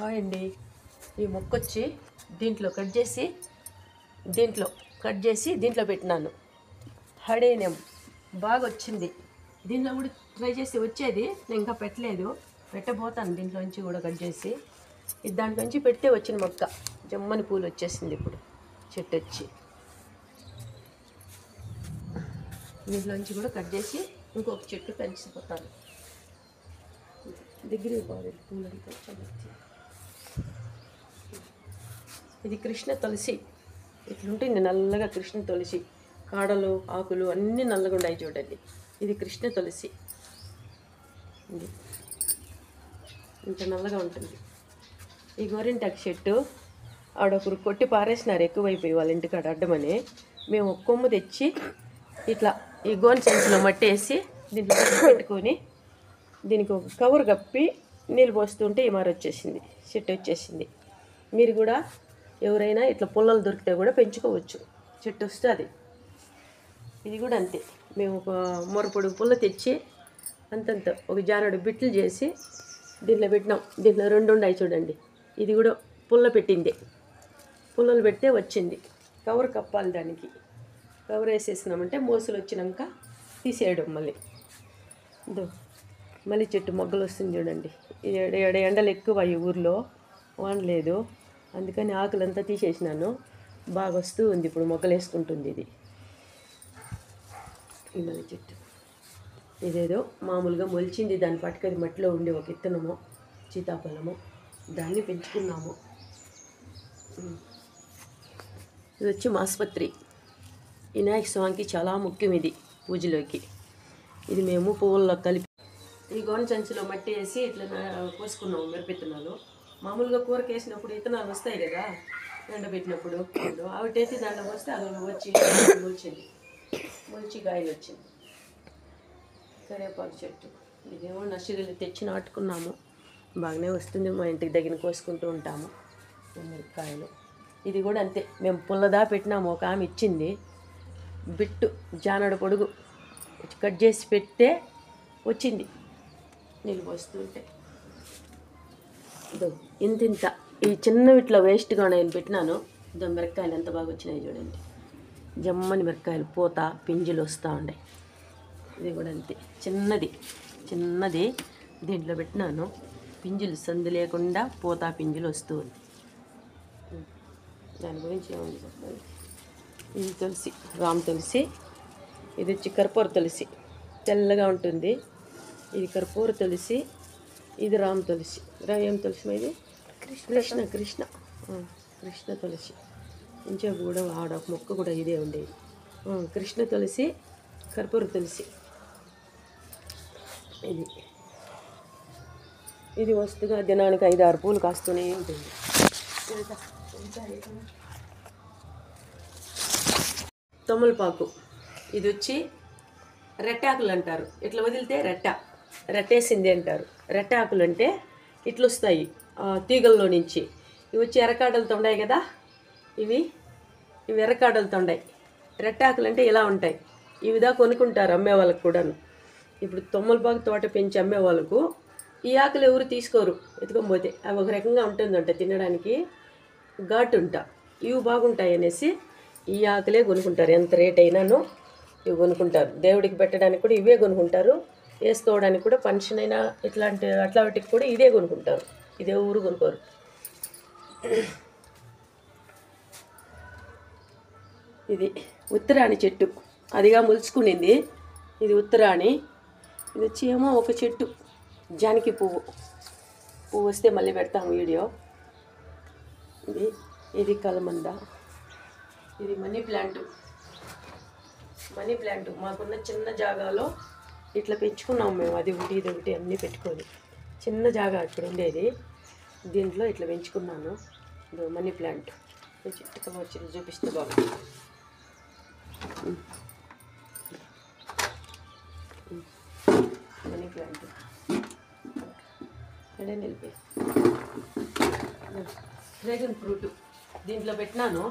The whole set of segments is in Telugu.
హాయ్ అండి. ఈ మొక్క వచ్చి దీంట్లో దీంట్లో పెట్టినాను. హడేనియం బాగా వచ్చింది. దీంట్లో కూడా ట్రై చేసి వచ్చేది, నేను ఇంకా పెట్టలేదు, పెట్టబోతాను. దీంట్లోంచి కూడా కట్ చేసి దాంట్లోంచి పెడితే వచ్చిన మొక్క జమ్మని పూలు వచ్చేసింది. ఇప్పుడు చెట్టు వచ్చి దీంట్లోంచి కూడా కట్ చేసి ఇంకొక చెట్టు పెంచిపోతాను. దగ్గర బాగా పూలంతా వచ్చి ఇది కృష్ణ తులసి. ఇట్లుంటుంది నల్లగా కృష్ణ తులసి, కాడలు ఆకులు అన్నీ నల్లగా ఉన్నాయి చూడండి. ఇది కృష్ణ తులసి, ఇది ఇంత నల్లగా ఉంటుంది. ఈ గోరింటాకు చెట్టు ఆడొకరు కొట్టి పారేసినారు, ఎక్కువైపోయి వాళ్ళ ఇంటికాడ అడ్డమని. మేము ఒక కొమ్ము తెచ్చి ఇట్లా ఈ గోని సంచిలో మట్టి వేసి దీంట్లో పెట్టుకొని దీనికి ఒక కవర్ కప్పి నీళ్ళు పోస్తుంటే ఈ మారి వచ్చేసింది, చెట్టు వచ్చేసింది. మీరు కూడా ఎవరైనా ఇట్లా పుల్లలు దొరికితే కూడా పెంచుకోవచ్చు, చెట్టు వస్తుంది. ఇది కూడా అంతే. మేము ఒక మొరపొడుగు పుల్ల తెచ్చి అంతంత ఒక జానడు బిట్లు చేసి దీంట్లో పెట్టినాం. దీంట్లో రెండు ఉన్నాయి చూడండి. ఇది కూడా పుల్ల పెట్టింది, పుల్లలు పెడితే వచ్చింది. కవర్ కప్పాలి, దానికి కవర్ వేసేసినామంటే మోసులు వచ్చినాక తీసేయడం. మళ్ళీ చెట్టు మొగ్గలు వస్తుంది చూడండి. ఎండలు ఎక్కువ ఈ ఊర్లో, వానలేదు, అందుకని ఆకులంతా తీసేసినాను. బాగా వస్తూ ఉంది, ఇప్పుడు మొగ్గలు వేసుకుంటుంది. ఇది ఈ మళ్ళీ చెట్టు ఇదేదో మామూలుగా మొలిచింది, దాని పట్టుకది మట్టిలో ఉండి ఒక ఇత్తనము సీతాఫలము, దాన్ని పెంచుకున్నాము. ఇది వచ్చి మాస్పత్రి, వినాయక స్వామికి చాలా ముఖ్యం ఇది పూజలోకి. ఇది మేము పువ్వుల్లో కలిపి ఈ గోన సంచిలో మట్టి వేసి ఇట్లా పోసుకున్నాము. మిరపిత్తనాలు మామూలుగా కూరకి వేసినప్పుడు ఇత్తనాలు వస్తాయి కదా, ఎండబెట్టినప్పుడు అవిటైతే దాంట్లో వస్తే అది వచ్చి మొలిచి కాయలు వచ్చింది. కరివేపాకు చెట్టు ఇదేమో నర్సరీలు తెచ్చి నాటుకున్నాము, బాగానే వస్తుంది. మా ఇంటికి దగ్గర కోసుకుంటూ ఉంటాము మిరపకాయలు. ఇది కూడా అంతే, మేము పుల్లదా పెట్టినాము. ఒక ఆమె ఇచ్చింది బిట్టు, జానడు పొడుగు కట్ చేసి పెడితే వచ్చింది. నీళ్ళు పోస్తుంటే ఇంత ఈ చిన్న వీటిలో వేస్ట్గా నేను పెట్టినాను. మిరపకాయలు ఎంత బాగా వచ్చినాయి చూడండి, జమ్మని మిరపకాయలు, పూత పింజులు వస్తూ ఉండే. ఇది కూడా అంతే, చిన్నది దీంట్లో పెట్టినాను. పింజులు సందు లేకుండా పూత పింజులు వస్తూ ఉంది. దాని గురించి ఏముంది చెప్పండి. ఇది తులసి, రామ్ తులసి. ఇది వచ్చి కర్పూర తులసి, తెల్లగా ఉంటుంది. ఇది కర్పూర తులసి, ఇది రామ్ తులసి. ఏం తులసి ఇది? కృష్ణ తులసి. ఇంచేపు కూడా ఆడ మొక్క కూడా ఇదే ఉండేది. కృష్ణ తులసి, కర్పూర తులసి. ఇది వస్తుగా దినానికి 5-6 పూలు కాస్తూనే ఉంటుంది. తొమ్మలపాకు, ఇది వచ్చి రెట్టాకులు అంటారు. ఇట్లా వదిలితే రెట్టేసింది అంటారు. రెట్టాకులు అంటే ఇట్లా వస్తాయి తీగల్లో నుంచి. ఇవి వచ్చి ఎర్రకాడలతో ఉన్నాయి కదా, ఇవి ఎర్రకాడలతో ఉన్నాయి. రెట్టాకులు అంటే ఇలా ఉంటాయి. ఇవిదా కొనుక్కుంటారు అమ్మే వాళ్ళకు కూడాను. ఇప్పుడు తొమ్మలపాకు తోట పెంచి అమ్మే వాళ్ళకు ఈ ఆకులు ఎవరు తీసుకోరు, ఎత్తుకొని అవి ఒక రకంగా ఉంటుందంట తినడానికి, ఘాటు ఉంటా. ఇవి బాగుంటాయి అనేసి ఈ ఆకులే కొనుక్కుంటారు. ఎంత రేట్ అయినాను ఇవి కొనుక్కుంటారు. దేవుడికి పెట్టడానికి కూడా ఇవే కొనుక్కుంటారు, వేసుకోవడానికి కూడా ఫంక్షన్ అయినా అట్లా వాటికి కూడా ఇదే కొనుక్కుంటారు. ఇదే ఊరు కొనుక్కోరు. ఇది ఉత్తరాణి చెట్టు, అదిగా ములుచుకునింది. ఇది ఉత్తరాణి. ఇది వచ్చి ఏమో ఒక చెట్టు జానకి పువ్వు వస్తే మళ్ళీ పెడతాము వీడియో. ఇది కలమంద. ఇది మనీ ప్లాంట్. మాకున్న చిన్న జాగాలో ఇట్లా పెంచుకున్నాము మేము. అది ఒకటి ఇది ఒకటి అన్నీ పెట్టుకొని, చిన్న జాగా ఇక్కడ ఉండేది, దీంట్లో ఇట్లా పెంచుకున్నాను. మనీ ప్లాంట్ చెట్టుగా వచ్చి చూపిస్తే బాగుంది. మనీ ప్లాంట్ ఎడే నిలిపి. డ్రాగన్ ఫ్రూట్ దీంట్లో పెట్టినాను.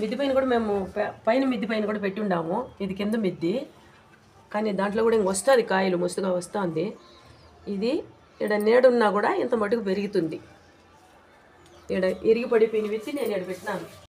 మిద్ది పైన కూడా మేము పైన మిద్ది పైన కూడా పెట్టి ఉండాము. ఇది కింద మిద్ది, కానీ దాంట్లో కూడా ఇంక వస్తుంది, కాయలు మస్తుగా వస్తుంది. ఇది ఇక్కడ నీడున్నా కూడా ఇంత మటుకు పెరుగుతుంది. ఇక్కడ ఇరిగి పడిపోయిన విత్తి నేను ఇక్కడ పెట్టినాను.